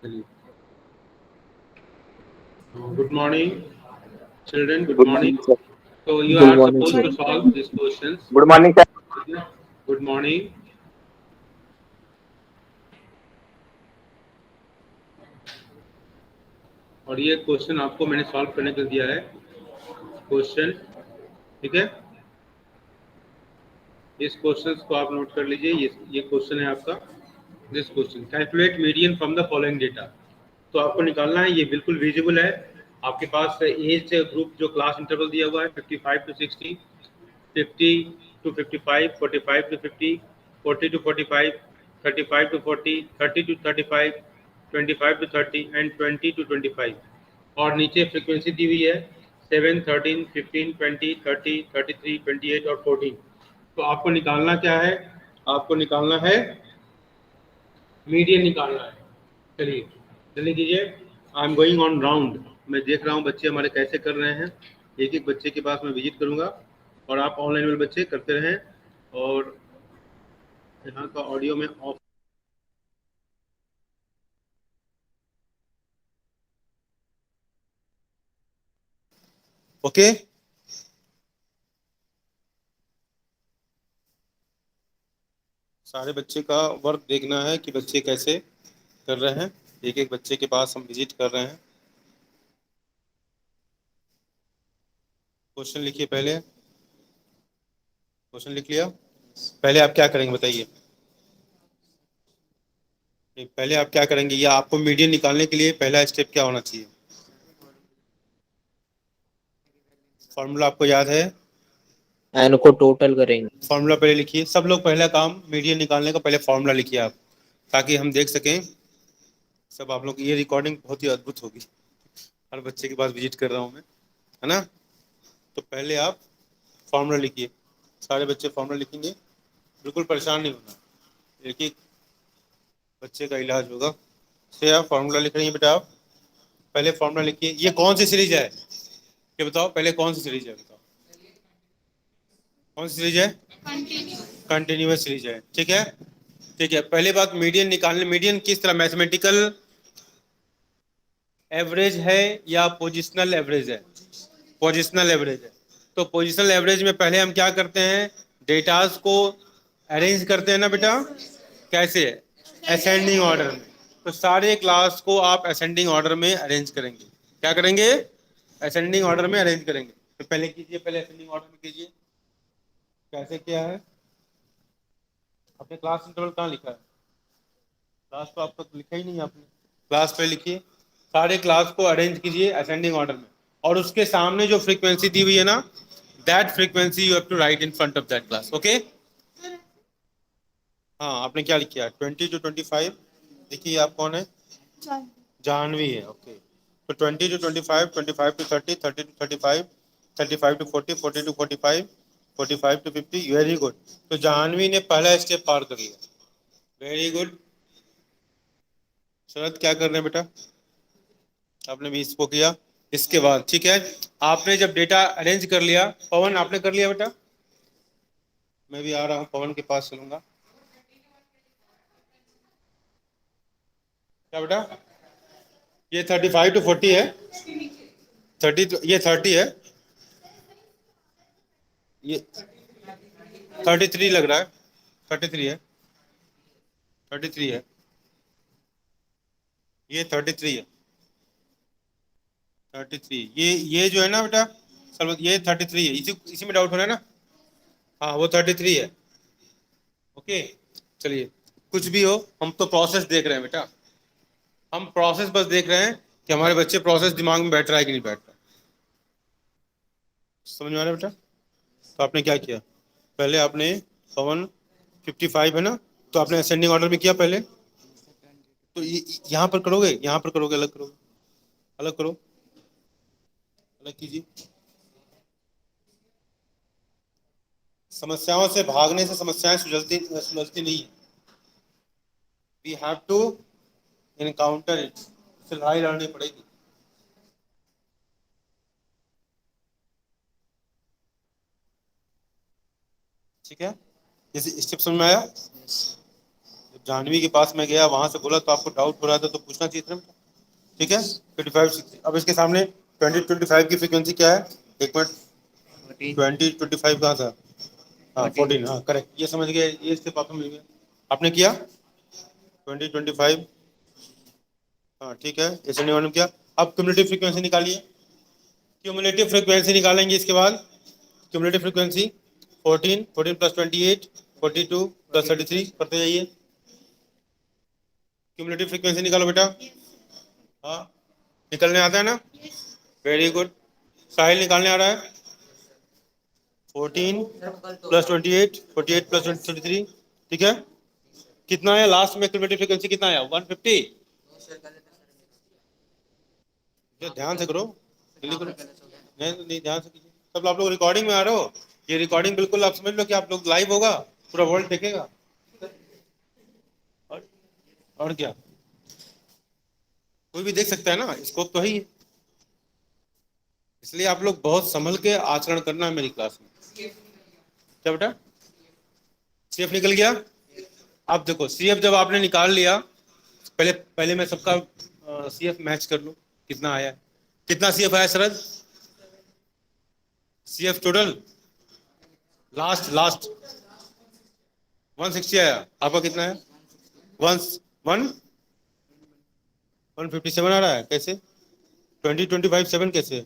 चलिए, good morning, children. Good good morning. Morning sir. So you good are morning supposed sir. to solve these questions. Good morning sir. Okay? Good morning. और ये question आपको मैंने solve करने के लिए दिया है क्वेश्चन, ठीक है। इस क्वेश्चन को आप नोट कर लीजिए। ये क्वेश्चन है आपका। This question, calculate median from the following data. तो आपको निकालना है, ये बिल्कुल विजिबल है आपके पास। एज ग्रुप जो क्लास इंटरवल दिया हुआ है 55 to 60, 50 to 55, 45 to 50, 40 to 45, 35 to 40, 30 to 35, 25 to 30 and 20 to 25। और नीचे फ्रीक्वेंसी दी हुई है 7, 13, 15, 20, 30, 33, 28 और 14। तो आपको निकालना क्या है? आपको निकालना है मीडियन निकालना है। चलिए जल्दी कीजिए। I am going on round. मैं देख रहा हूँ बच्चे हमारे कैसे कर रहे हैं। एक एक बच्चे के पास मैं विजिट करूंगा और आप ऑनलाइन वाले बच्चे करते रहें। और यहाँ का ऑडियो में ऑफ। ओके, सारे बच्चे का वर्क देखना है कि बच्चे कैसे कर रहे हैं। एक एक बच्चे के पास हम विजिट कर रहे हैं। क्वेश्चन लिखिए पहले। क्वेश्चन लिख लिया? पहले आप क्या करेंगे बताइए? पहले आप क्या करेंगे, या आपको मीडियन निकालने के लिए पहला स्टेप क्या होना चाहिए? फॉर्मूला आपको याद है? एन को टोटल करेंगे। फॉर्मूला पहले लिखिए। सब लोग पहला काम मीडियन निकालने का पहले फॉर्मूला लिखिए आप, ताकि हम देख सकें। सब आप लोग, ये रिकॉर्डिंग बहुत ही अद्भुत होगी। हर बच्चे के पास विजिट कर रहा हूँ मैं, है ना। तो पहले आप फॉर्मूला लिखिए। सारे बच्चे फॉर्मूला लिखेंगे। बिल्कुल परेशान नहीं होना, एक एक बच्चे का इलाज होगा। से आप फॉर्मूला लिख रही हैं बेटा? आप पहले फॉर्मूला लिखिए। ये कौन सी सीरीज है ये बताओ पहले, कौन सी सीरीज है बताओ? कौन सी सीरीज है? कंटिन्यूअस सीरीज है, ठीक है। ठीक है, पहली बात मीडियन निकालने। मीडियन किस तरह, मैथमेटिकल एवरेज है या पोजिशनल एवरेज है? पोजिशनल एवरेज है। तो पोजिशनल एवरेज में पहले हम क्या करते हैं, डेटास को अरेंज करते हैं ना बेटा। कैसे? असेंडिंग ऑर्डर में। तो सारे क्लास को आप असेंडिंग ऑर्डर में अरेंज करेंगे। क्या करेंगे? असेंडिंग ऑर्डर में अरेंज करेंगे। तो पहले कीजिए, पहले असेंडिंग ऑर्डर में कीजिए। कैसे किया है? अपने क्लास इंटरवल कहाँ लिखा है? क्लास तो आपको लिखा ही नहीं आपने। क्लास पे लिखिए। सारे क्लास को अरेंज कीजिए असेंडिंग ऑर्डर में। और उसके सामने जो फ्रीक्वेंसी दी हुई है ना, that frequency you have to write in front of that class. Okay. हाँ, आपने क्या लिखा? 20 to 25। देखिए आप कौन है? जानवी है। ओके। तो 20 to 25, 25 to 30, 30 to 35, 35 to 40, 40 to 45, 45 to 50। Very good. तो जानवी ने पहला स्टेप पार कर लिया। Very good. शरद क्या कर रहे हैं बेटा? आपने भी इसको किया। इसके बाद ठीक है, आपने जब डेटा अरेंज कर लिया। पवन आपने कर लिया बेटा? मैं भी आ रहा हूँ, पवन के पास चलूंगा। क्या बेटा? ये 35 to 40 है। 30 ये 30 है। ये 33 लग रहा है। 33 है। 33 है। ये 33 है। 33। ये जो है ना बेटा, सर ये 33 है। इसी इसी में डाउट हो रहा है ना? हाँ, वो 33 है। ओके। चलिए, कुछ भी हो, हम तो प्रोसेस देख रहे हैं बेटा। हम प्रोसेस बस देख रहे हैं कि हमारे बच्चे प्रोसेस दिमाग में बैठ रहा है कि नहीं बैठ रहा। समझ में आ रहा है बेटा? तो आपने क्या किया? पहले आपने पवन 55 है ना, तो आपने असेंडिंग ऑर्डर में किया पहले। तो यहाँ पर करोगे, यहाँ पर करोगे, अलग करोगे? अलग करो, अलग कीजिए। समस्याओं से भागने से समस्याएं सुलझती सुलझती नहीं है। We have to encounter it. इससे लड़ाई लड़नी पड़ेगी। ठीक है, जैसे स्टेप समझ में आया? जाह्नवी के पास मैं गया, वहां से बोला तो आपको डाउट हो रहा था तो पूछना चाहिए था ना। ठीक है, 25 अब इसके सामने 20-25 की फ्रीक्वेंसी क्या है, एक मिनट, 20-25 कहाँ था, हाँ 14, हाँ करेक्ट, ये समझ गए, ये इससे पापा मिल गया, आपने किया 20-25, हाँ ठीक है, ऐसे नहीं किया। अब क्यूमुलेटिव फ्रीक्वेंसी निकालिए, क्यूमुलेटिव फ्रीक्वेंसी निकालेंगे इसके बाद, क्यूमुलेटिव फ्रीक्वेंसी 14 प्लस 28 42 प्लस 33 करते जाइए, क्यूमुलेटिव फ्रीक्वेंसी निकालो बेटा। हाँ निकलने आता है ना, वेरी गुड। साहिल निकालने आ रहा है, 14 प्लस 28 48 प्लस 33, ठीक है, कितना है लास्ट में क्यूमुलेटिव फ्रीक्वेंसी कितना आया, 150। ध्यान से करो, जल्दी करो, नहीं ध्यान से कीजिए, सब आप लोग रिकॉर्डिंग में आ रहे हो, ये रिकॉर्डिंग बिल्कुल आप समझ लो कि आप लोग लाइव होगा, पूरा वर्ल्ड देखेगा, और, और क्या, कोई भी देख सकता है ना, स्कोप तो है ही, इसलिए आप लोग बहुत संभल के आचरण करना है मेरी क्लास में। क्या बेटा, सीएफ निकल गया। अब देखो सीएफ जब आपने निकाल लिया, पहले पहले मैं सबका सीएफ मैच कर लूं, कितना आया, कितना सीएफ आया सरद, सीएफ टोटल लास्ट लास्ट 160 आया, आपका कितना है, वन वन 157 आ रहा है, कैसे 20-25 7 कैसे,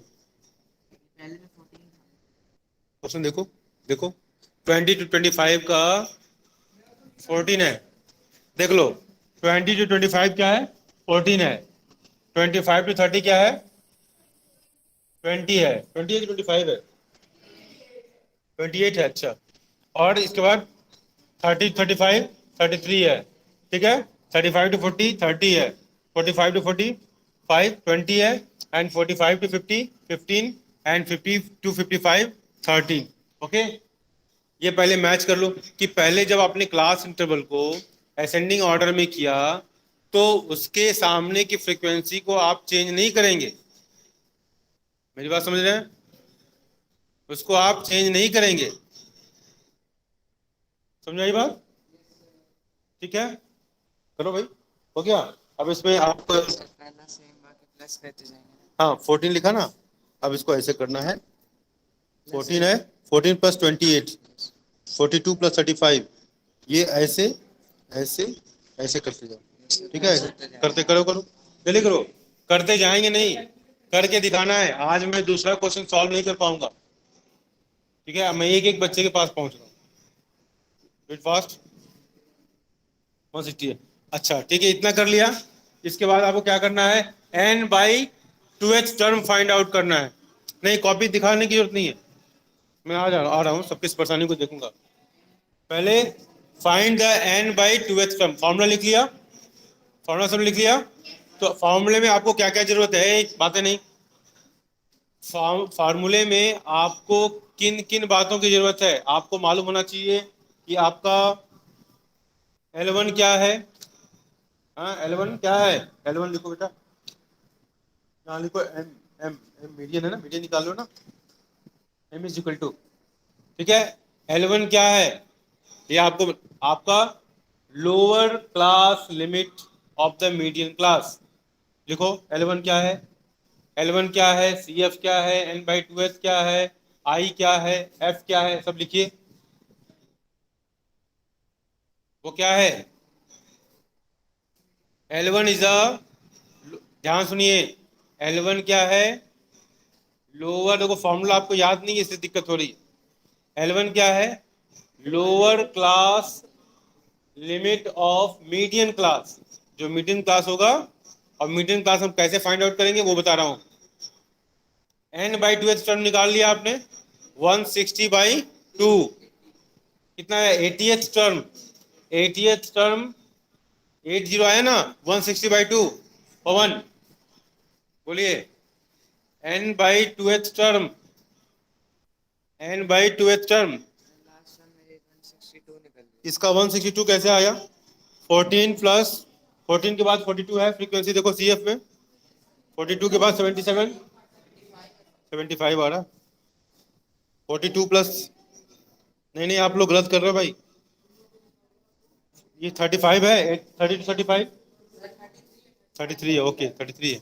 क्वेश्चन देखो, देखो 20-25 का 14 है, देख लो 20-25 क्या है, 14 है, 25-30 क्या है, 20 है, 20 है कि 25 है, 28 है, अच्छा, और इसके बाद 30-35 33 है, ठीक है, 35-40 30 है, 45-45 20 है, एंड 45-50 15, एंड 50-55 13, ओके। ये पहले मैच कर लो कि पहले जब आपने क्लास इंटरवल को असेंडिंग ऑर्डर में किया तो उसके सामने की फ्रीक्वेंसी को आप चेंज नहीं करेंगे, मेरी बात समझ रहे हैं, उसको आप चेंज नहीं करेंगे, समझ आई बात, ठीक है, करो भाई, हो गया। अब इसमें आप, हाँ 14 लिखा ना, अब इसको ऐसे करना है, 14 है, 14 प्लस 28 42 प्लस 35, ये ऐसे ऐसे ऐसे करते जाओ, ठीक है, करते करो करो, जल्दी करो, करते जाएंगे नहीं, करके दिखाना है, आज मैं दूसरा क्वेश्चन सॉल्व नहीं कर पाऊंगा, ठीक है, मैं एक एक बच्चे के पास पहुंच रहा हूँ, वेट फास्ट, 160 है, अच्छा ठीक है, इतना कर लिया, इसके बाद आपको क्या करना है, n/2h टर्म फाइंड आउट करना है, नहीं कॉपी दिखाने की जरूरत नहीं है, मैं आ रहा हूँ सबकी इस परेशानी को देखूंगा, पहले find the n/2h term, formula लिख लिया, फॉर्मूला सब लिख लिया, तो फॉर्मूले में आपको क्या क्या जरूरत है, बातें नहीं, फार्मूले में आपको किन किन बातों की जरूरत है, आपको मालूम होना चाहिए कि आपका L1 क्या है, हाँ L1 क्या है, L1 लिखो बेटा, यहाँ लिखो एम, एम मीडियन है ना, मीडियन निकाल लो ना, m इज इक्वल टू, ठीक है, L1 क्या है, ये आपको, आपका lower class limit of the median class, लिखो L1 क्या है, L1 क्या है, CF क्या है, n/2h क्या है, I क्या है, F क्या है, सब लिखिए, वो क्या है, L1 इज अ, ध्यान सुनिए, L1 क्या है, लोअर, देखो फॉर्मूला आपको याद नहीं है इससे दिक्कत हो रही है, L1 क्या है, lower class limit of median class, जो मीडियन क्लास होगा, और मीडियन क्लास हम कैसे फाइंड आउट करेंगे वो बता रहा हूं, n/2h टर्म निकाल लिया आपने, 160/2, कितना है 80th टर्म, 80th टर्म 80 आया ना, 160/2 पवन बोलिए, n/2h टर्म, n/2h टर्म, इसका 162 कैसे आया, 14 प्लस 14 के बाद 42 है फ्रीक्वेंसी, देखो CF में 42 के बाद 77 75 आ रहा, 42 प्लस, नहीं नहीं आप लोग गलत कर रहे हो भाई, ये 35 है, 30 to 35, 33 है, ओके 33 है,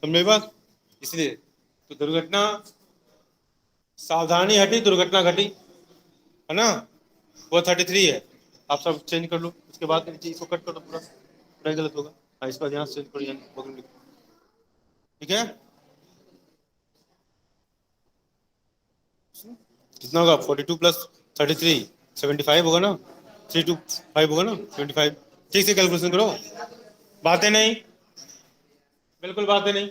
समझे बात। इसलिए तो दुर्घटना, सावधानी हटी दुर्घटना घटी, है ना, वो 33 है। आप सब चेंज कर लो, उसके बाद इसको कट कर दो, पूरा पूरा गलत होगा। हाँ, इसका ध्यान से चेंज करो, ठीक है। कितना होगा 42 प्लस 33, 75 होगा ना, 325 होगा ना, 25। ठीक से कैलकुलेशन करो, बातें नहीं, बिल्कुल बातें नहीं।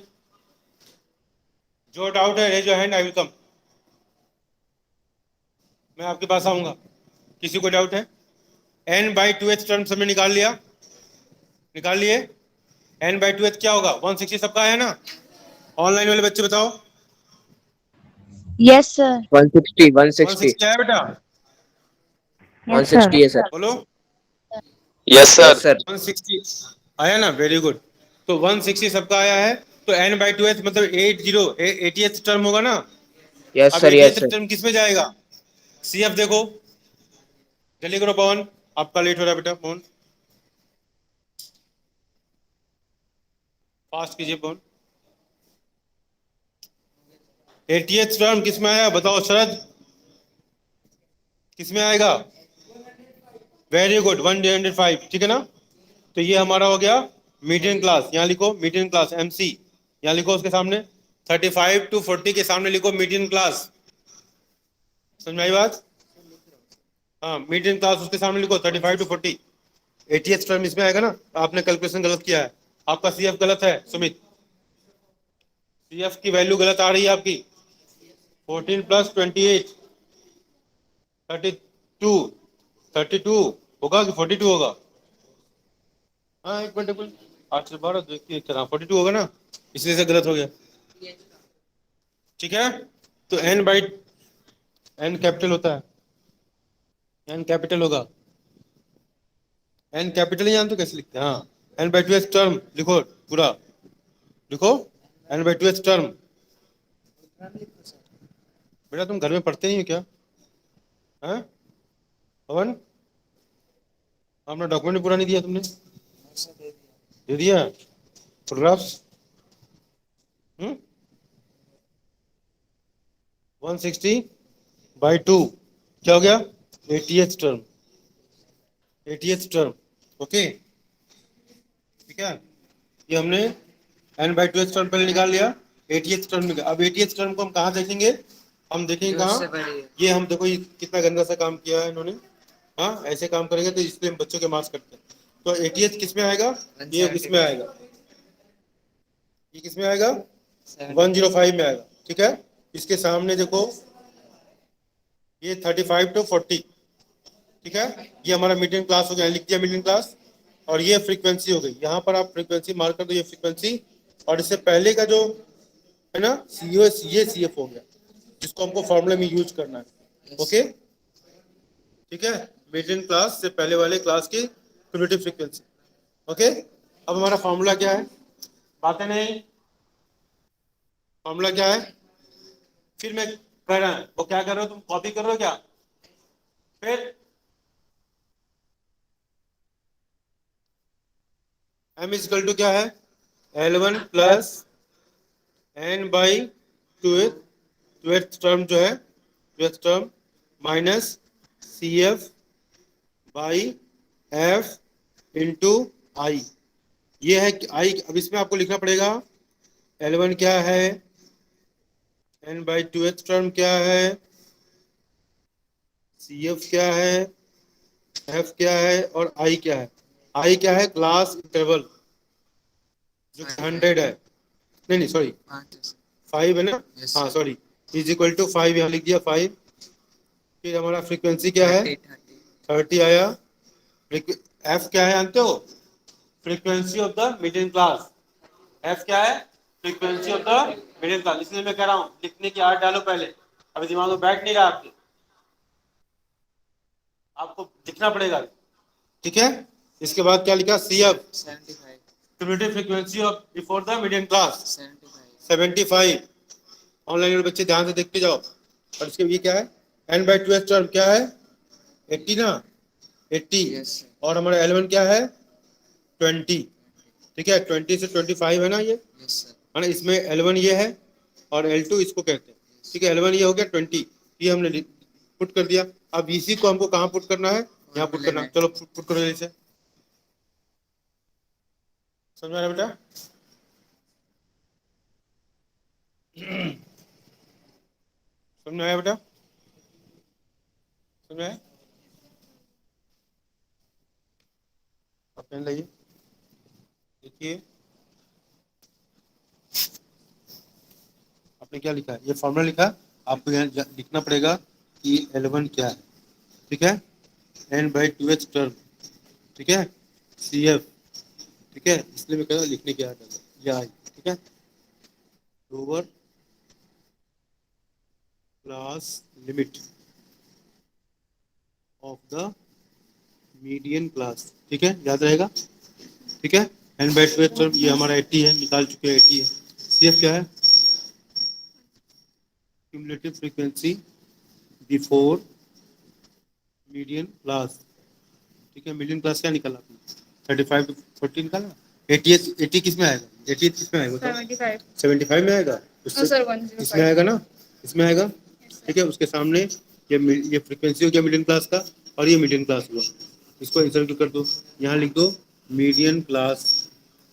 जो डाउट है raise your hand, I will come, मैं आपके पास आऊंगा। किसी को डाउट है? n by two H term सबने निकाल लिया, निकाल लिए। n बाई टू एच क्या होगा, 160 सबका है ना। ऑनलाइन वाले बच्चे बताओ। Yes sir. 160 160 160 है बेटा, 160 है सर। बोलो। Yes sir. Yes sir. 160 आया ना, वेरी गुड। तो 160 सबका आया है, तो n बाई टू एच मतलब 80th टर्म होगा ना। यस अब sir. Yes 80th sir. Term किस में जाएगा, CF देखो, जल्दी करो पवन, आपका लेट हो रहा है बेटा, पवन फास्ट कीजिए पवन। 80th टर्म किस में आया बताओ शरद, किस में आएगा? वेरी गुड, 105, ठीक है ना। तो ये हमारा हो गया मीडियन क्लास, यहाँ लिखो मीडियन क्लास MC, यहाँ लिखो उसके सामने 35 to 40 के सामने लिखो मीडियन क्लास, समझ में आई बात? हाँ, मीडियन क्लास उसके सामने लिखो 35 to 40। 80th टर्म इसमें आएगा ना, आपने कैलकुलेशन गलत किया है, आपका CF गलत है सुमित, CF की वैल्यू गलत आ रही है आपकी। 14 प्लस 28 32, 32 होगा कि 42 होगा? हाँ एक मिनट, 8 से 12 देखिए, 42 होगा ना, इसलिए से गलत हो गया, ठीक है। तो n बाई n कैपिटल होता है, n कैपिटल होगा, n कैपिटल ही जानते हो कैसे लिखते हैं? हाँ, n by two H term लिखो, पूरा लिखो, n by two H term. बेटा तुम घर में पढ़ते नहीं हो क्या? हैं पवन, अपना डॉक्यूमेंट पूरा नहीं दिया तुमने? दे दिया फोटोग्राफ्स? 160 बाई 2 क्या हो गया? 80th term, 80th term, okay, ठीक है। ये हमने n बाई 2 टर्म पहले निकाल लिया, 80th टर्म निकाल। अब 80th टर्म को हम कहाँ देखेंगे? हम देखेंगे कहाँ? ये हम देखो, ये कितना गंदा सा काम किया है इन्होंने। हाँ, ऐसे काम करेंगे तो इसलिए हम बच्चों के मार्क्स करते हैं। तो 80th किस में आएगा? ये किस में आएगा? ये किस में आएगा? 105 में आएगा, ठीक है। इसके सामने देखो, ये 35 to 40, ठीक है। ये हमारा मीडियम क्लास हो गया, लिख दिया मीडियम क्लास, और ये फ्रीक्वेंसी हो गई। यहाँ पर आप फ्रीक्वेंसी मार्क कर दो, ये फ्रीक्वेंसी, और इससे पहले का जो है ना ये CF हो गया, जिसको हमको फॉर्मूले में यूज करना है, ओके, ठीक है। मीडियम क्लास से पहले वाले क्लास की क्यूमुलेटिव फ्रीक्वेंसी, ओके। अब हमारा फॉर्मूला क्या है? बातें नहीं, फॉर्मूला क्या है? फिर मैं कह रहा हूं, वो क्या कर रहे हो तुम, कॉपी कर रहे हो क्या? फिर m इक्वल टू क्या है? L1 plus n by two term जो है, two term minus CF by F into i. ये है आई। अब इसमें आपको लिखना पड़ेगा L1 क्या है, n बाई टू टर्म क्या है, CF क्या है, F क्या है, और I क्या है? I क्या है? क्लास इंटरवल जो 100 है, नहीं सॉरी 5 है ना, हाँ सॉरी, इज इक्वल टू 5, यहाँ लिख दिया 5। फिर हमारा फ्रीक्वेंसी क्या है? 30 आया। F क्या है जानते हो? Frequency of the medium class. F क्या है? Frequency of the medium class. इसलिए मैं कह रहा हूँ लिखने की आदत डालो पहले, अभी दिमाग में बैठ नहीं रहा आपके, आपको दिखना पड़ेगा, ठीक है। इसके बाद क्या लिखा? CF cumulative frequency of before the medium class 75। Online वाले बच्चे ध्यान से देखते जाओ। और इसके ये क्या है? n बाई टू टर्म क्या है? 80 ना, 80 और हमारा L1 क्या है 20, ठीक है, 20 से 25 है ना ये, है ना, इसमें L1 ये है और L2 इसको कहते हैं, ठीक है। L1 ये हो गया 20, ये हमने पुट कर दिया। अब इसी को हमको कहाँ पुट करना है, यहाँ पुट करना है। चलो पुट करो जैसे, समझ में आया बेटा? समझ में आया बेटा? समझ में आया? आप पेन लाइए, देखिए आपने क्या लिखा है, ये फॉर्मूला लिखा है, आपको यहाँ लिखना पड़ेगा कि L1 क्या है, ठीक है, n/2h टर्म, ठीक है, CF, ठीक है, इसलिए मैं कह रहा हूँ लिखने की आदत है, ये आई, ठीक है, lower class limit of the median class, ठीक है, याद रहेगा, ठीक है। n/2h टर्म ये हमारा 80 है, निकाल चुके हैं 80 है। CF क्या है, cumulative frequency before median class, ठीक है। मीडियन क्लास क्या निकाला आपने, 35 to 40 निकाला। 80 किस में आएगा, 80 किस में आएगा, 75 में आएगा, इसमें आएगा ना, इसमें आएगा, ठीक है। उसके सामने ये फ्रीक्वेंसी हो गया मीडियन क्लास का, और ये मीडियन क्लास हुआ, इसको इंसर्ट कर दो, यहाँ लिख दो मीडियन क्लास,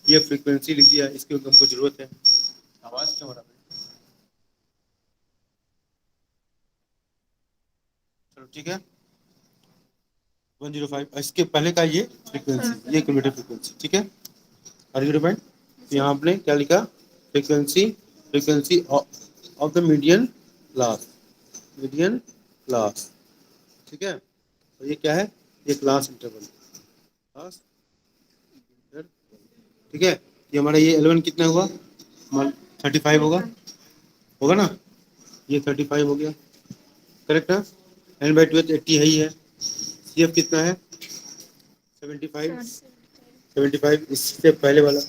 ये फ्रीक्वेंसी लिख दिया, इसकी हमको जरूरत है। आवाज क्यों हो रहा है, चलो ठीक है। 105 इसके पहले का ये फ्रीक्वेंसी, ये क्यूमुलेटिव फ्रीक्वेंसी, ठीक है। आर पॉइंट, यहाँ आपने क्या लिखा, frequency of the median class, median class, ठीक है। तो ये क्या है, ये क्लास इंटरवल, क्लास इंटरवल, ठीक है। ये हमारा ये L1 कितना हुआ, 35 होगा, होगा ना, ये 35 हो गया, करेक्ट है। n/2 80 है ही है। CF कितना है 75, इससे पहले वाला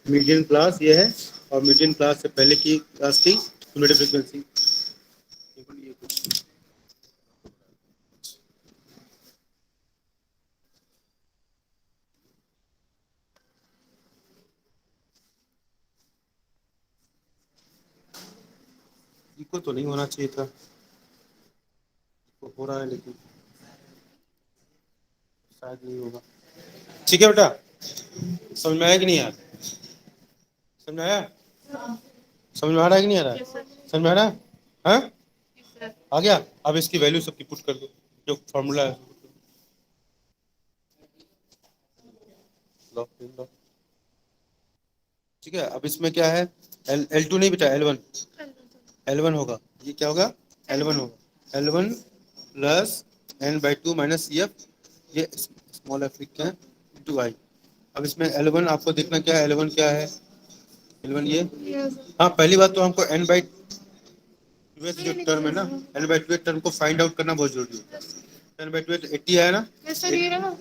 मीडियन क्लास ये है, और मीडियन क्लास से पहले की क्लास की क्यूमुलेटिव फ्रीक्वेंसी। इको तो नहीं होना चाहिए था, तो हो रहा है लेकिन शायद नहीं होगा, ठीक है बेटा। समझ में आया कि नहीं यार, समझ में आया, समझ में आ रहा है कि नहीं आ रहा है, समझ में आ रहा है, हाँ आ गया। अब इसकी वैल्यू सबकी पुट कर दो, जो फॉर्मूला है, लो, ठीक है। अब इसमें क्या है, L2 नहीं बेटा, L1 होगा, ये क्या होगा, L1 होगा, L1 plus n/2 minus CF, ये स्मॉल f लिखते हैं, इंटू आई। अब इसमें L1 आपको देखना क्या है, L1 क्या है, L1 ये, हाँ पहली बात तो हमको n/2 जो टर्म है ना, n/2 टर्म को फाइंड आउट करना बहुत जरूरी है। n/2 80 है ना,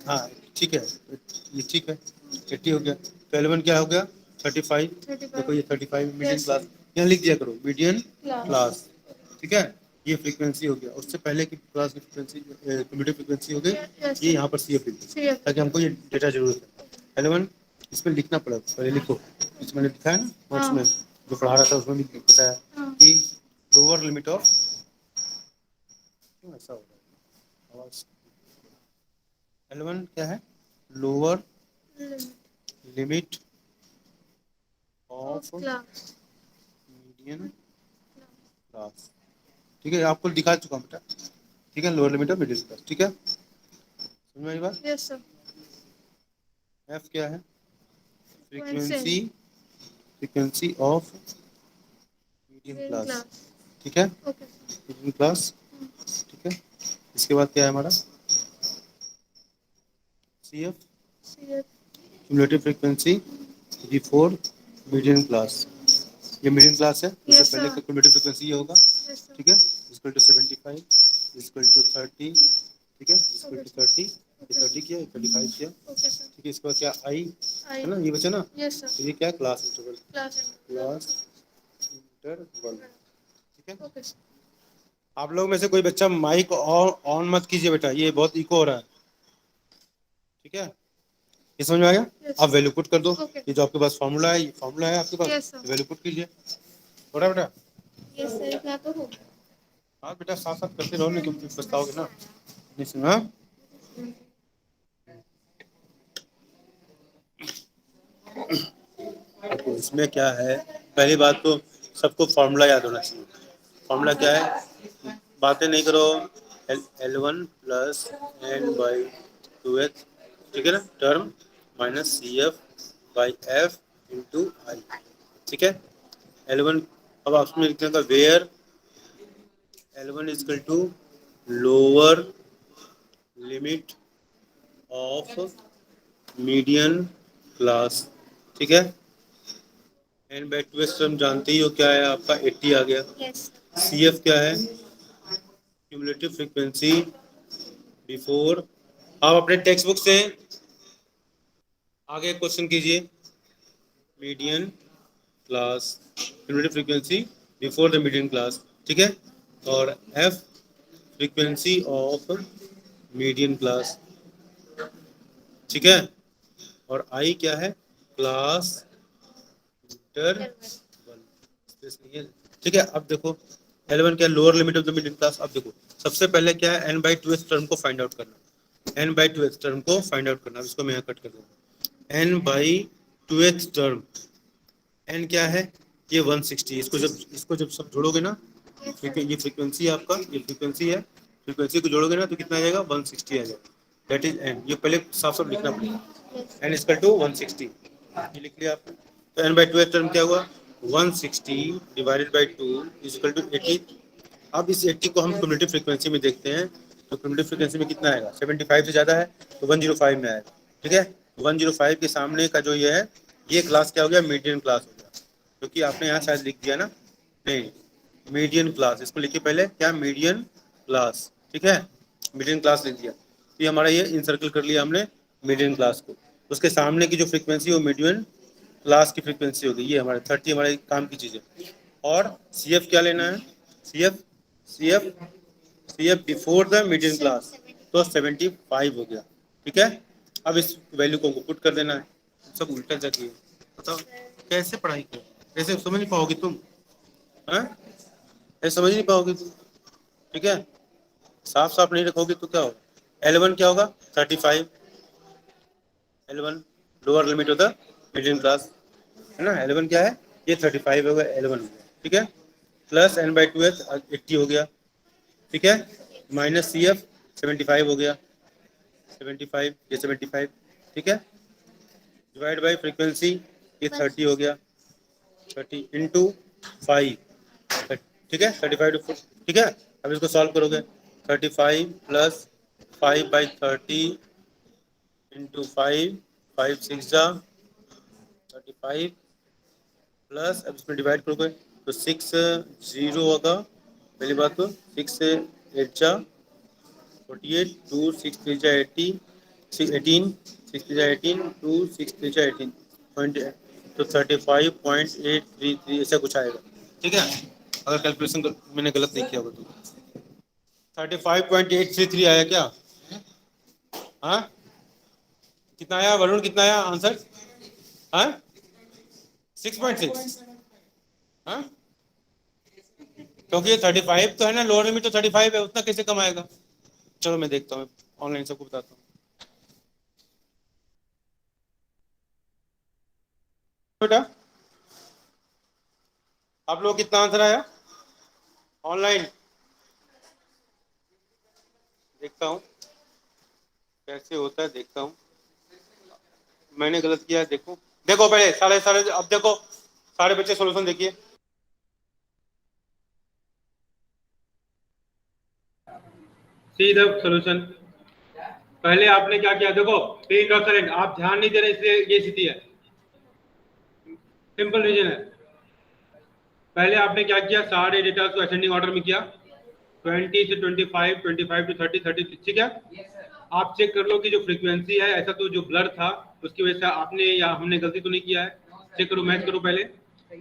हाँ ठीक है, ये ठीक है, 80 हो गया, तो L1 क्या हो गया 35, देखो ये 35 मीडियन क्लास, यहाँ लिख दिया करो मीडियन क्लास, ठीक है। ये फ्रीक्वेंसी हो गया, उससे पहले की क्लास की फ्रीक्वेंसी क्यूमुलेटिव फ्रीक्वेंसी हो गई, ये यहाँ पर CF लिख दो, ताकि हमको ये डेटा जरूरत है। L1 इसमें लिखना पड़ेगा, पहले लिखो, इसमें लिखा है ना नोट्स में, जो पढ़ा रहा था उसमें भी बताया कि लोअर लिमिट ऑफ, क्यों ऐसा हो रहा है आवाज, L1 क्या है, lower limit of median class, ठीक है, आपको दिखा चुका हूँ बेटा, ठीक है, lower limit of median class, ठीक है, समझ में आई बात। यस सर, F क्या है, frequency, frequency of median class, ठीक है, ओके मीडियन क्लास, ठीक है। इसके बाद क्या है हमारा CF, sir, cumulative frequency before median class, ये मीडियन क्लास है, उससे Yes, पहले sir. का क्यूमुलेटिव फ्रीक्वेंसी ये होगा, यस सर, ठीक है, इक्वल टू 75, इक्वल टू 30, ठीक है, इक्वल टू 30, ये 30 किया, 35 किया, ओके सर, ठीक है। इसके बाद क्या आई आई, है ना, ये बचा ना, यस सर, तो ये क्या class interval, class class interval, ठीक है। ओके सर, आप लोग में से कोई बच्चा माइक ऑन मत कीजिए बेटा, ये बहुत इको हो रहा है, ठीक है, ये समझ में आ गया? आप वैल्यू पुट कर दो। ये जो आपके पास फॉर्मूला है, ये फॉर्मूला है आपके पास, वैल्यू पुट कीजिए। बड़ा बेटा यस सर, क्या तो हो गया। हाँ बेटा, साथ साथ करते रहो, नहीं तुम पछताओगे ना। नहीं सुना? तो इसमें क्या है, पहली बात तो सबको फॉर्मूला याद होना चाहिए। फॉर्मूला क्या है, बातें नहीं करो। L1 प्लस n/2h, ठीक है ना, term minus CF by F into i, ठीक है। L1 अब आप उसमें लिखने का where L1 is equal to lower limit of median class, ठीक है। n/2h टर्म जानते ही हो क्या है आपका, 80 आ गया। यस CF क्या है, क्यूमुलेटिव फ्रीक्वेंसी बिफोर। आप अपने टेक्स्ट बुक से आगे क्वेश्चन कीजिए, median class, cumulative frequency before the median class, ठीक है। और F frequency of median class, ठीक है। और I क्या है, क्लास इंटर, ठीक है। अब देखो L1 क्या, lower limit of the middle class. अब देखो सबसे पहले क्या है, n/2h टर्म को फाइंड आउट करना, n/2h टर्म को फाइंड आउट करना। इसको मैं यहाँ कट कर दूंगा। n/2h टर्म, n क्या है, ये 160। इसको जब सब जोड़ोगे ना, ठीक है, ये फ्रीक्वेंसी आपका, ये फ्रीक्वेंसी है, फ्रीक्वेंसी को जोड़ोगे ना तो कितना आ जाएगा, 160 आ जाएगा। That is n। ये पहले साफ साफ लिखना पड़ेगा, n इक्वल टू 160, ये लिख लिया आपने। तो n/2h टर्म क्या हुआ, 160 divided by 2 is equal to 80। अब इस 80 को हम क्यूमुलेटिव फ्रीक्वेंसी में देखते हैं, तो क्यूमुलेटिव फ्रीक्वेंसी में कितना आएगा, 75 से ज़्यादा है तो 105 में आएगा, ठीक है। 105 के सामने का जो ये है, ये क्लास क्या हो गया, मीडियन क्लास हो गया, क्योंकि आपने यहाँ शायद लिख दिया ना, नहीं, मीडियन क्लास, इसको लिखिए पहले क्या, मीडियन क्लास, ठीक है, मीडियन क्लास लिख दिया। तो ये हमारा ये इंसर्कल कर लिया हमने मीडियन क्लास को, उसके सामने की जो फ्रीक्वेंसी वो मीडियन क्लास की फ्रीक्वेंसी होगी, ये हमारे 30 हमारे काम की चीज़ है। और CF क्या लेना है, CF before the median class, तो 75 हो गया, ठीक है। अब इस वैल्यू को पुट कर देना है, सब उल्टा जाके बताओ कैसे पढ़ाई करो, कैसे समझ नहीं पाओगे तुम, हाँ, ऐसे समझ नहीं पाओगे तुम, ठीक है। साफ साफ नहीं रखोगे तो क्या होगा, L1 क्या होगा, 35, L1 lower limit of the median class, है ना। L1 क्या है, ये 35 होगा, L1 हो गया, ठीक है। प्लस n/2h 80 हो गया, ठीक है, माइनस CF 75 हो गया, 75, ये 75, ठीक है, डिवाइड बाई फ्रीक्वेंसी, ये 30 हो गया, 30 इंटू 5, ठीक है, 35 टू, ठीक है। अब इसको सॉल्व करोगे, 35 प्लस 5/30 इंटू 5, 5 6 जा 35 प्लस, अब इसमें डिवाइड करोगे तो 6 0 होगा, पहली बात तो 6 8 जा 48, 2 6 3 जा 80, 18, 6 3 जा 18, 2 6 3 जा 18 पॉइंट, तो 35.833 ऐसा कुछ आएगा, ठीक है। अगर कैलकुलेशन मैंने गलत नहीं किया होगा तो 35.833 आया क्या, हाँ, कितना आया वरुण, कितना आया आंसर, हाँ 6.6, हाँ, क्योंकि ये 35 तो है ना, लोअर लिमिट तो 35 है, उतना कैसे कम आएगा। चलो मैं देखता हूँ ऑनलाइन, सबको बताता हूँ बेटा। आप लोग कितना आंसर आया ऑनलाइन, देखता हूँ कैसे होता है, देखता हूँ। मैंने गलत किया है, देखो देखो पहले सारे, अब देखो सारे बच्चे सॉल्यूशन देखिए। See the solution. पहले आपने क्या किया, देखो पेन और करंट, आप ध्यान नहीं दे रहे इसलिए ये स्थिति है, सिंपल रीजन है। पहले आपने क्या किया, सारे डेटा को असेंडिंग ऑर्डर में किया, 20 से 25, 25 टू 30, 30, ठीक है। आप चेक कर लो कि जो फ्रीक्वेंसी है, ऐसा तो जो ब्लर था उसकी वजह से आपने या हमने गलती तो नहीं किया है, चेक करो, मैच करो पहले।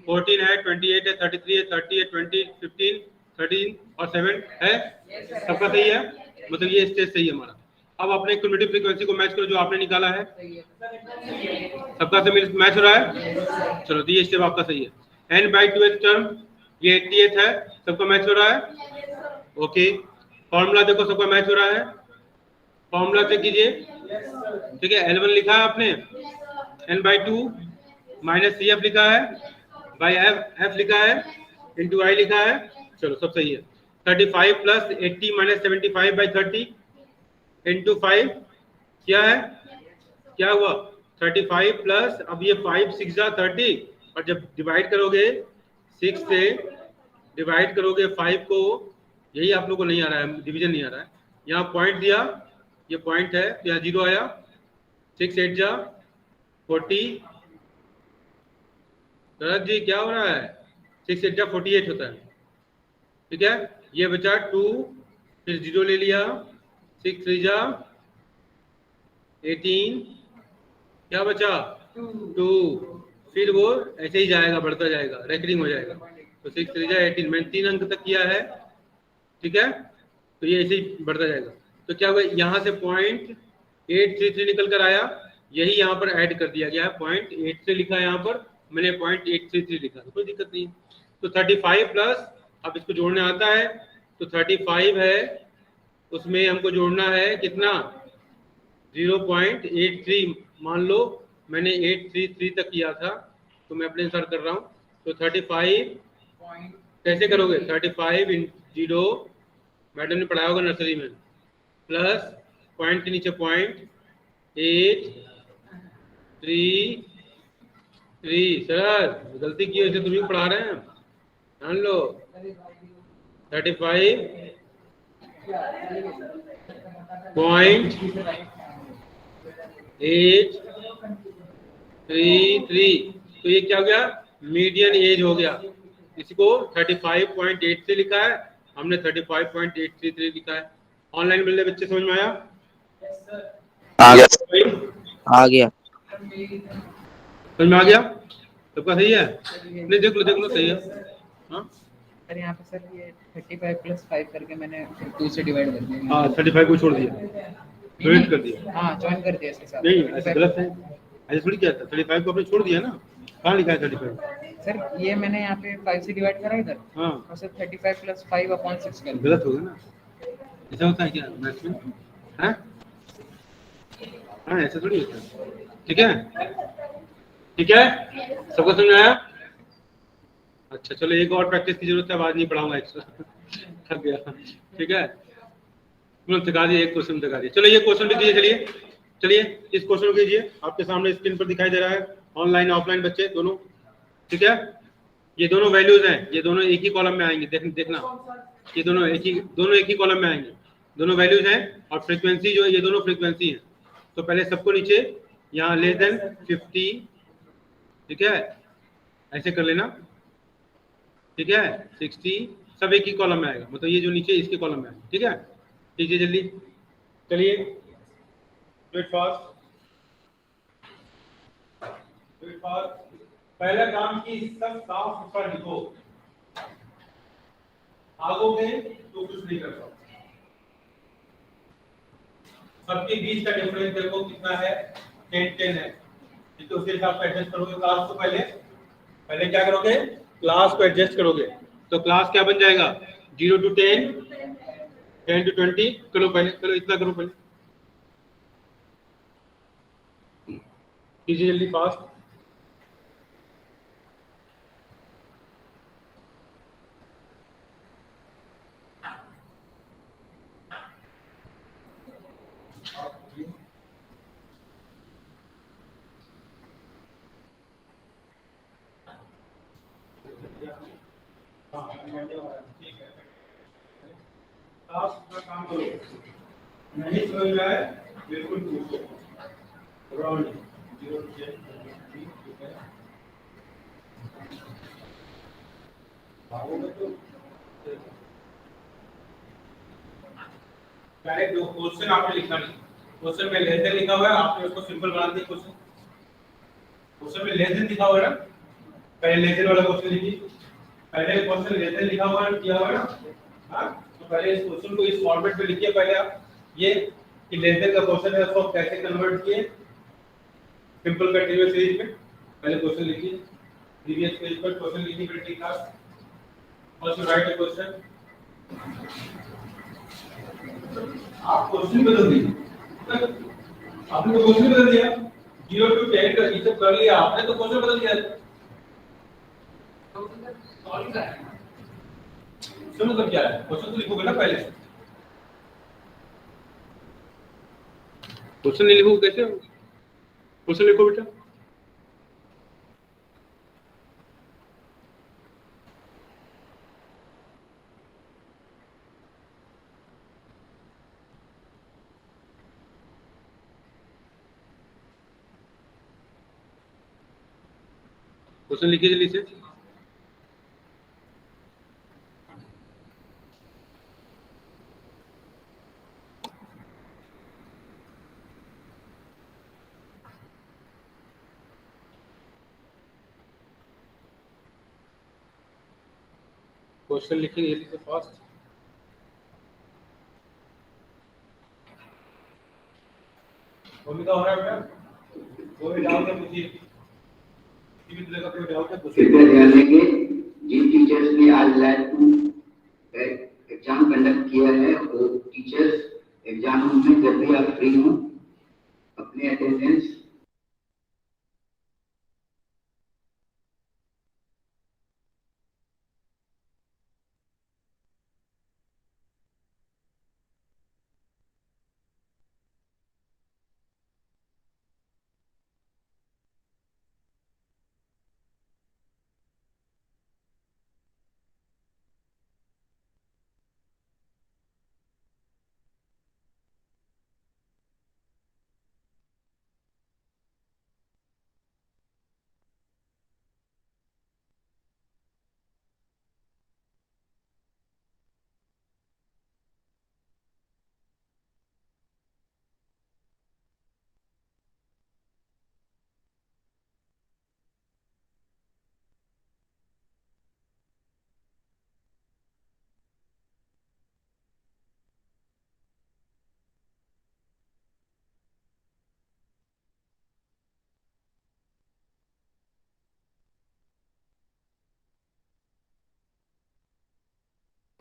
14 है, 28 है, 33 है, 30 है, 20, 15, 13 और 7 है, सबका सही है, मतलब ये स्टेज सही है हमारा। अब अपने क्यूमुलेटिव फ्रीक्वेंसी को मैच करो जो आपने निकाला है। सबका से मैच हो रहा है? चलो तो ये स्टेप आपका सही है। n/2th टर्म ये 80th है, सबका मैच हो रहा है? ओके। फॉर्मूला देखो सबका मैच हो रहा है, फॉर्मूला चेक कीजिए। ठीक है, L1 लिखा है आपने, n/2 माइनस CF लिखा है, बाई F लिखा है, इंटू I लिखा है। चलो सब सही है। 35 प्लस 80 माइनस 75/30 इंटू 5 क्या है, क्या हुआ 35 प्लस, अब ये 5 6 जा 30, और जब डिवाइड करोगे 6 से डिवाइड करोगे 5 को, यही आप लोग को नहीं आ रहा है, डिवीजन नहीं आ रहा है। यहाँ पॉइंट दिया, ये पॉइंट है, यहाँ 0 आया, 6 8 जा 40। शरद जी क्या हो रहा है? 6 8 जा 48 होता है। ठीक है, ये बचा 2, फिर 0 ले लिया, 6 3 जा 18, क्या बचा 2, फिर वो ऐसे ही जाएगा, बढ़ता जाएगा, रेकरिंग हो जाएगा। तो 6 3 जा 18, मैंने 3 अंक तक किया है। ठीक है, तो ये ऐसे ही बढ़ता जाएगा। तो क्या हुआ, यहाँ से 0.833 निकल कर आया, यही यहाँ पर ऐड कर दिया गया है, 0.8 से लिखा है यहाँ पर, मैंने 0.833 लिखा, तो कोई दिक्कत नहीं। तो 35 प्लस, अब इसको जोड़ने आता है, तो 35 है, उसमें हमको जोड़ना है कितना 0.83, मान लो मैंने 833 तक किया था, तो मैं अपने अनुसार कर रहा हूँ। तो 35 कैसे करोगे, 35 × 0, मैडम ने पढ़ाया होगा नर्सरी में, प्लस पॉइंट के नीचे 0.833। सर गलती की वजह से तुम ही पढ़ा रहे हैं, मान लो 35.833, तो ये क्या हो गया, मीडियन एज हो गया। इसको 35.8 से लिखा है, हमने 35.833 लिखा है। ऑनलाइन मिलने बच्चे समझ में आया? आ गया। समझ में आ गया? सबका सही है? नहीं देख लो सही है। हाँ सर यहाँ पे सर ये 35 + 5 करके मैंने 2 से डिवाइड कर दिया। हाँ 35 को छोड़ दिया, ज्वाइन कर दिया। हाँ ज्वाइन कर दिया इसके साथ। नहीं ऐसा गलत है, ऐसे थोड़ी किया था। 35 को आपने छोड़ दिया ना, कहाँ लिखा है 35? सर ये मैंने यहाँ पे 5 से डिवाइड करा इधर, हाँ और सर 35 + 5/6 कर दिया। गलत हो गया ना, ऐसा होता है क्या मैथ्स में? हाँ ऐसा थोड़ी होता है। ठीक है, ठीक है, सबको समझ में आया? अच्छा चलो, एक और प्रैक्टिस की जरूरत है, आज नहीं पढ़ाऊंगा एक्स्ट्रा, थक गया। ठीक है, थका दिया, एक क्वेश्चन थका दिया। चलो ये क्वेश्चन भी कीजिए, चलिए इस क्वेश्चन को कीजिए, आपके सामने स्क्रीन पर दिखाई दे रहा है, ऑनलाइन ऑफलाइन बच्चे दोनों। ठीक है, ये दोनों वैल्यूज हैं, ये दोनों एक ही कॉलम में आएंगे, देखना ये दोनों एक ही कॉलम में आएंगे, दोनों वैल्यूज हैं, और फ्रीक्वेंसी जो है, ये दोनों फ्रीक्वेंसी है। तो पहले सबको नीचे यहाँ लेस देन 50, ठीक है, ऐसे कर लेना। ठीक है, 60, सब एक ही कॉलम में आएगा, मतलब ये जो नीचे इसके कॉलम में आएगा। ठीक है, कीजिए जल्दी, चलिए फास्ट। पहला काम की सब साफ सुथरा लिखो, आगोगे तो कुछ नहीं कर पाओगे। सबके बीच का डिफरेंस देखो कितना है, 10 है। तो उसके हिसाब से एडजस्ट करोगे क्लास को। पहले क्या करोगे, क्लास को एडजस्ट करोगे। तो क्लास क्या बन जाएगा, 0 to 10, 10 to 20। करो पहले, करो इतना करो पहले, कीजिए जल्दी फास्ट। काम करो, नहीं समझ में आए बिल्कुल पूछो। डायरेक्ट जो क्वेश्चन आपने लिखा नहीं, क्वेश्चन में लेस देन लिखा हुआ है, आपने उसको सिंपल बना दिया। क्वेश्चन में लेस देन लिखा हुआ है ना, पहले लेस देन वाला क्वेश्चन लिखिए। पहले क्वेश्चन लेस देन लिखा हुआ है, किया हुआ है ना। हाँ, तो पहले इस क्वेश्चन को इस फॉर्मेट में लिखिए। पहले आप ये कि लेस देन का क्वेश्चन है, उसको कैसे कन्वर्ट किए सिंपल कंटीन्यूअस सीरीज में। पहले क्वेश्चन लिखिए, प्रीवियस पेज पर क्वेश्चन लिखिए बेटी class. First you right a question. आप क्वेश्चन बदल दीजिए, आपने तो क्वेश्चन बदल दिया, 0 to 10 का ये सब कर लिया आपने, तो क्वेश्चन बदल दिया। सॉल्व क्या है, समझ लो क्या है, क्वेश्चन तो लिखोगे ना पहले। क्वेश्चन नहीं लिखोगे कैसे? क्वेश्चन लिखो बेटा। क्वेश्चन लिखिए जल्दी से। क्वेश्चन लिखिए जल्दी से फास्ट। भूमिका हो रहा है बेटा, कोई डाउट है पूछिए, किसी भी तरह का कोई डाउट है पूछिए। कृपया ध्यान देंगे, जिन टीचर्स ने आज लैब 2 एग्जाम कंडक्ट किया है वो टीचर्स एग्जाम रूम में जब भी आप फ्री हो अपने अटेंडेंस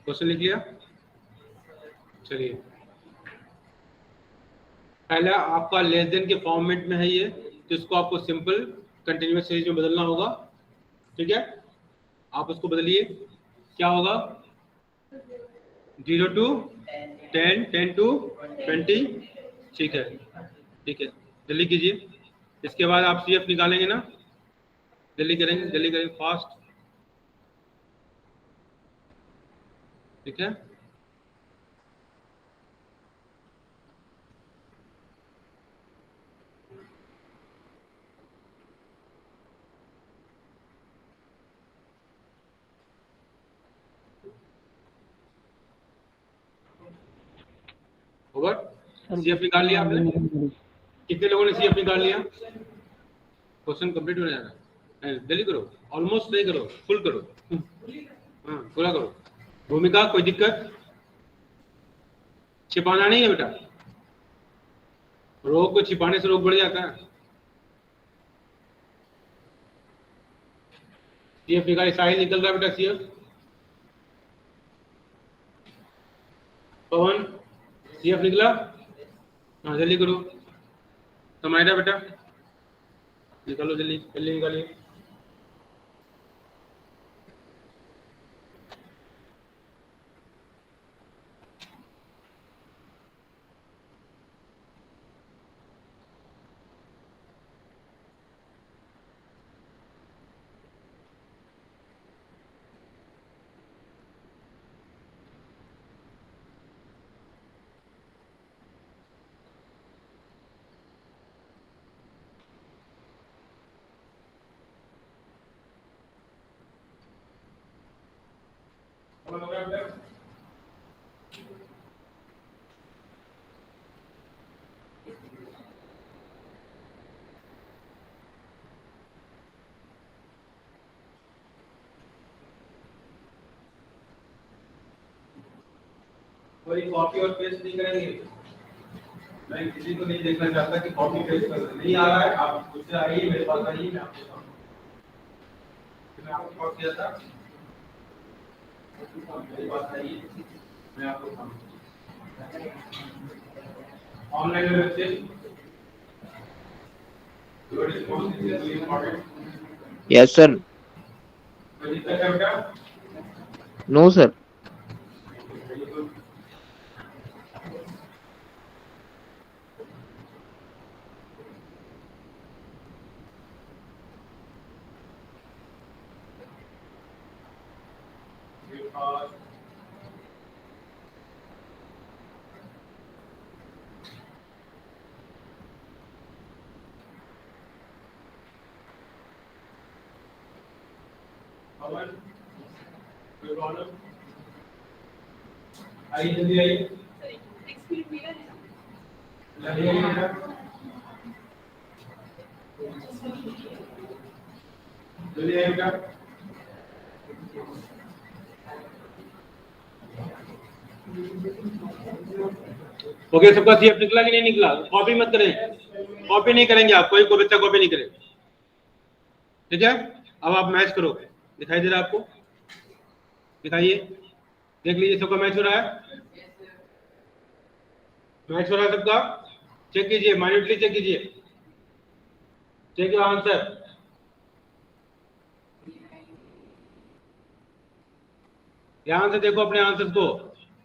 क्वेश्चन लिख लिया? चलिए, पहला आपका लेस देन के फॉर्मेट में है ये, तो इसको आपको सिंपल कंटिन्यूअस सीरीज में बदलना होगा। ठीक है, आप उसको बदलिए। क्या होगा? 0 to 10, 10 to 20। ठीक है, ठीक है, जल्दी कीजिए। इसके बाद आप CF निकालेंगे ना, जल्दी करेंगे, जल्दी करेंगे, फास्ट। ठीक है, ओवर। CF निकाल लिया आपने? कितने लोगों ने CF निकाल लिया? क्वेश्चन कंप्लीट होने जा रहा है, जल्दी करो, ऑलमोस्ट नहीं करो, फुल करो। हाँ, पूरा करो। भूमिका कोई दिक्कत? छिपाना नहीं है बेटा, रोग को छिपाने से रोग बढ़ जाता है। CF निकाली, साहिल निकल रहा है बेटा CF। पवन CF निकला? हाँ जल्दी करो। समाइरा बेटा निकालो, जल्दी जल्दी निकालिए। कोई कॉपी और पेस्ट नहीं करेंगे? मैं किसी को नहीं देखना चाहता कि कॉपी पेस्ट कर नहीं आ रहा है, आप मुझसे आइए, मेरे पास आइए, मैं आपको बताऊं। मैं आपको कॉल किया था, मेरे पास आइए, मैं आपको बताऊं। ऑनलाइन में बच्चे your response is really important. Yes, sir. Register है बेटा? No, sir. Very good. आइए जल्दी आइए, जल्दी आइए बेटा, जल्दी आइए बेटा। ओके, सबका सीएफ निकला कि नहीं निकला? कॉपी मत करें, कॉपी नहीं करेंगे आप, कोई बच्चा कॉपी नहीं करे, ठीक है? अब आप मैच करो, दिखाई दे रहा है आपको? दिखाइए, देख लीजिए सबका मैच हो रहा है, मैच हो रहा है सबका, चेक कीजिए, माइन्यूटली चेक कीजिए, चेक योर आंसर। ध्यान से देखो अपने आंसर को,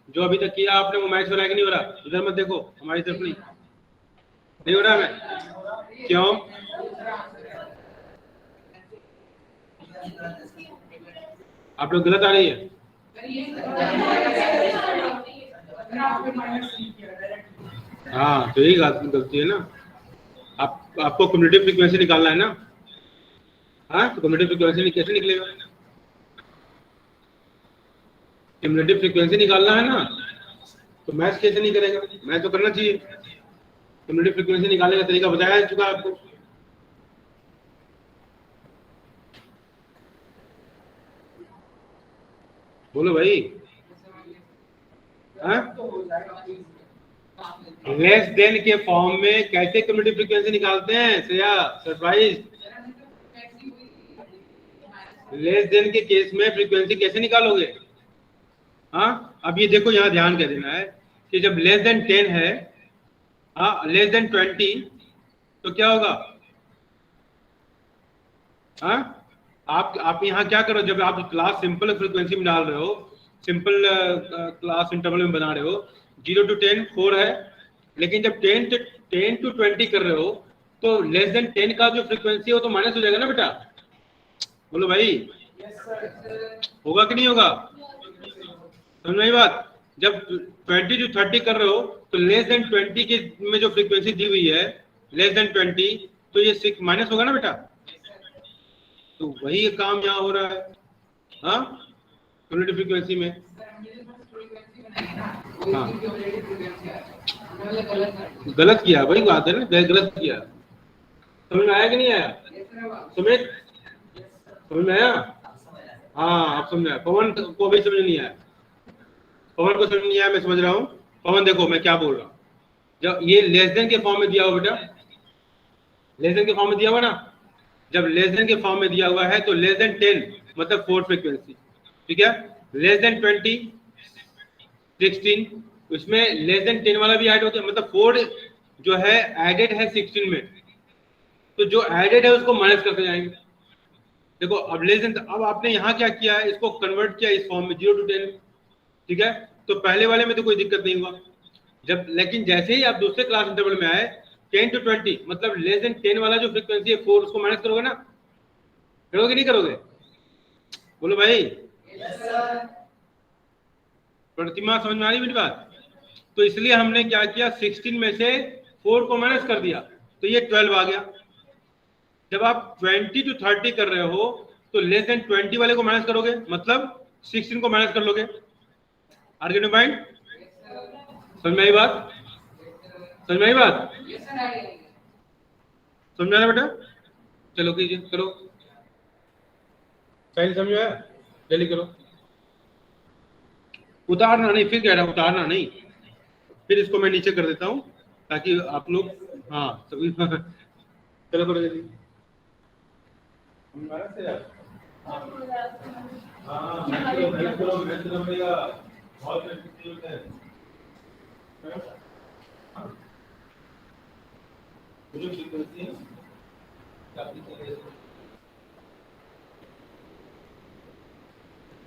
जो अभी तक किया आपने वो मैच हो रहा है कि नहीं हो रहा? इधर मत देखो, हमारी तरफ नहीं हो रहा है मैच, क्यों? आप लोग गलत आ रही है। हाँ, तो यही गलती है ना। आपको कम्युनिटी फ्रीक्वेंसी निकालना है ना। हाँ, तो कम्युनिटी फ्रीक्वेंसी कैसे निकलेगा? कम्युनिटी फ्रीक्वेंसी निकालना है ना, तो मैच कैसे नहीं करेगा? मैच तो करना चाहिए। कम्युनिटी फ्रीक्वेंसी निकालने का तरीका बताया चुका आपको। बोलो भाई। लेस देन के फॉर्म में कैसे कम्युनिटी फ्रीक्वेंसी निकालते हैं? श्रेया, सरप्राइज। लेस देन के केस में फ्रीक्वेंसी कैसे निकालोगे? हाँ, अब ये देखो, यहाँ ध्यान कर देना है कि जब लेस देन 10 है, हाँ, लेस देन 20, तो क्या होगा? हाँ, आप यहाँ क्या करो, जब आप क्लास सिंपल फ्रीक्वेंसी में डाल रहे हो, सिंपल क्लास इंटरवल में बना रहे हो, 0 to 10 4 है, लेकिन जब 10 to 20 कर रहे हो, तो लेस देन 10 का जो फ्रीक्वेंसी है वो तो माइनस हो जाएगा ना बेटा। बोलो भाई। होगा कि नहीं होगा? समझ में बात? जब 20 to 30 कर रहे हो, तो लेस देन 20 के में जो फ्रीक्वेंसी दी हुई है, लेस देन 20, तो ये 6 माइनस होगा ना बेटा। तो वही काम यहाँ हो रहा है, हाँ, कम्युनिटी फ्रीक्वेंसी में। हाँ, गलत किया भाई, बात है ना, गलत किया। समझ में आया कि नहीं आया? सुमित, समझ में आया? हाँ, आप समझ आया। पवन को भी समझ नहीं आया, पवन को समझ नहीं आया, मैं समझ रहा हूँ। पवन देखो मैं क्या बोल रहा हूँ, जब ये लेस देन के फॉर्म में दिया हुआ बेटा, लेस देन के फॉर्म में दिया हुआ ना, जब लेस देन के फॉर्म में दिया हुआ है तो लेस देन 10 मतलब 4 फ्रीक्वेंसी, ठीक है? लेस देन 20 16, उसमें लेस देन 10 वाला भी ऐड हो गया, मतलब 4 जो है एडेड है 16 में, तो जो एडेड है उसको माइनस करते जाएंगे। देखो अब लेस देन, अब आपने यहाँ क्या किया है, इसको कन्वर्ट किया इस फॉर्म में 0 to 10, ठीक है? तो पहले वाले में तो कोई दिक्कत नहीं हुआ, जब लेकिन जैसे ही आप दूसरे क्लास इंटरवल में आए 10 to 20 मतलब लेस देन 10 वाला जो फ्रीक्वेंसी है 4, उसको माइनस करोगे ना, करोगे नहीं करोगे? बोलो भाई। प्रतिमा, समझ में आ रही मेरी बात? तो इसलिए हमने क्या किया, 16 में से 4 को माइनस कर दिया, तो ये 12 आ गया। जब आप 20 to 30 कर रहे हो, तो लेस देन 20 वाले को माइनस करोगे, मतलब 16 को माइनस कर लोगे। आर्ग्यूमेंट पॉइंट समझ में आई बात? समझ में आई बात? समझ में आया बेटा? चलो कीजिए, करो, साइल समझ में आया? जल्दी करो। उतारना नहीं, फिर कह रहा हूं उतारना नहीं, फिर इसको मैं नीचे कर देता हूं, ताकि आप लोग हाँ सभी चलो करो जल्दी। हाँ मैथ करो भैया, बहुत इंटरेस्टिंग है। मुझे ठीक करती है काफी सारे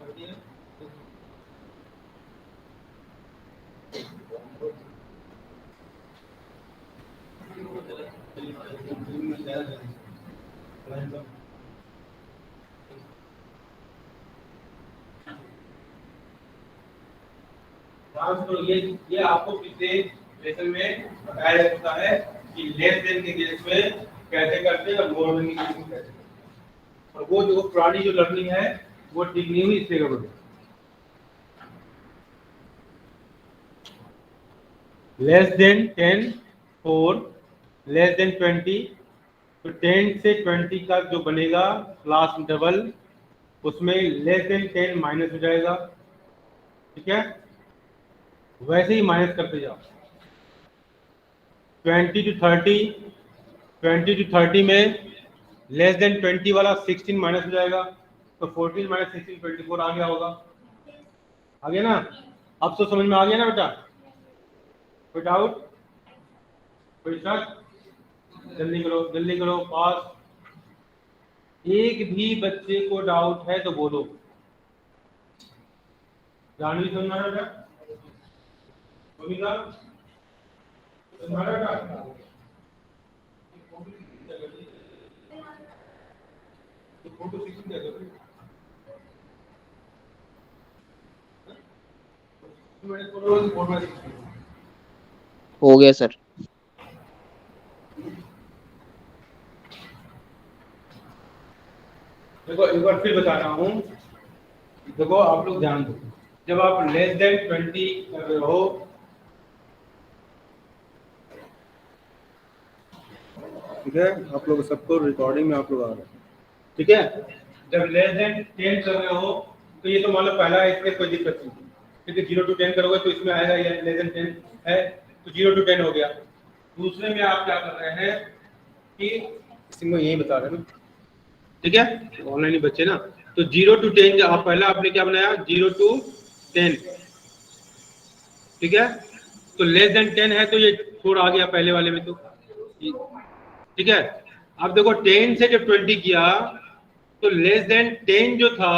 करती है। तो ये आपको पिछले लेसन में बताया जा चुका है कि लेस देन के केस में कैसे करते हैं और मोर देन के केस में कैसे करते हैं। और वो जो पुरानी जो लर्निंग है वो ठीक नहीं हुई, इसलिए गड़बड़ है। लेस देन 10 और लेस देन 20, तो 10 से 20 का जो बनेगा क्लास इंटरवल उसमें लेस देन 10 माइनस हो जाएगा, ठीक है। वैसे ही माइनस करते जाओ 20 to 30 में लेस देन 20 वाला 16 माइनस हो जाएगा, तो 14 माइनस 16 24 आ गया होगा। आ गया ना? अब तो समझ में आ गया ना बेटा? कोई डाउट, कोई शक? जल्दी करो पास। एक भी बच्चे को डाउट है तो बोलो। जानवी सुनना है बेटा? सुनना है बेटा? फोटो 16 क्या कर रही है? हो गया सर। देखो एक बार फिर बता रहा हूँ, देखो आप लोग ध्यान दो, जब आप लेस देन 20 कर रहे हो, ठीक है, आप लोग सबको रिकॉर्डिंग में आप लोग आ रहे हैं, ठीक है। जब लेस देन 10 कर रहे हो तो ये तो मान लो पहला है, इसमें कोई दिक्कत नहीं, क्योंकि 0 to 10 करोगे तो इसमें आएगा ये लेस देन 10 है तो 0 to 10 हो गया। दूसरे में आप क्या कर रहे हैं कि इसमें यही बता रहे हैं, ठीक है, ऑनलाइन ही बच्चे ना, तो 0 to 10 आप पहला आपने क्या बनाया 0 to 10, ठीक है। तो लेस देन 10 है तो ये 4 आ गया पहले वाले में, तो ठीक है। अब देखो 10 से जब 20 किया तो लेस देन 10 जो था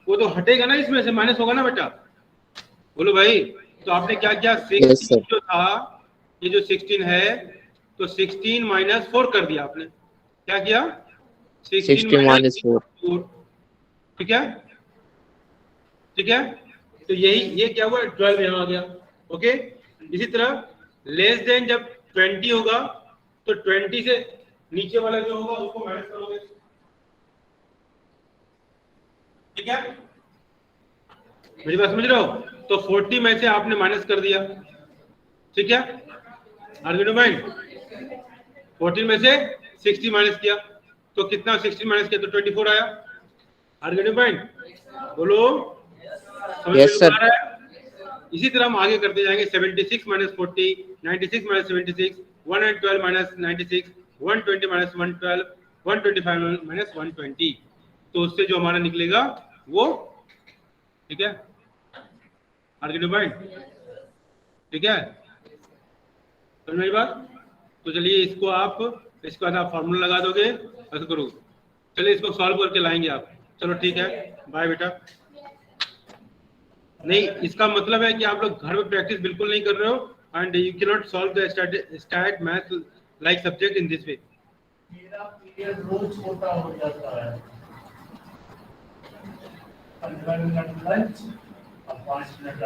वो तो हटेगा ना, इसमें से माइनस होगा ना बेटा, बोलो भाई। तो आपने क्या किया 16 जो था, ये जो 16 है तो 16 माइनस 4 कर दिया आपने। क्या किया 16 माइनस 4, ठीक है, ठीक है। तो यही ये क्या हुआ 12 यहाँ आ गया, ओके। इसी तरह लेस देन जब 20 होगा तो 20 से नीचे वाला जो होगा उसको माइनस करोगे, ठीक है, मेरी बात समझ रहे हो? तो 40 में से आपने माइनस कर दिया, ठीक है, आर्ग्यूमेंट माइंड 14 में से 60 माइनस किया तो कितना 60 माइनस किया तो 24 आया, आर्ग्यूमेंट माइंड बोलो, समझ में आ रहा है? इसी तरह हम आगे करते जाएंगे 76 minus 40, 96 minus 76, 112 minus 96, 120 minus 112, 125 minus 120, तो उससे जो हमारा निकलेगा वो, ठीक है, आर्ग्यूमेंट माइंड, ठीक है, समझ मेरी बात? तो चलिए इसको आप, इसके बाद आप फॉर्मूला लगा दोगे, ऐसा करो, चलिए इसको सॉल्व करके लाएंगे आप। चलो ठीक है, बाय बेटा। नहीं, इसका मतलब है कि आप लोग घर में प्रैक्टिस बिल्कुल नहीं कर रहे हो, and you can not solve the stat math like subject in this way. मेरा पीरियड रोज छोटा हो जाता है, 15 मिनट लंच और 5 मिनट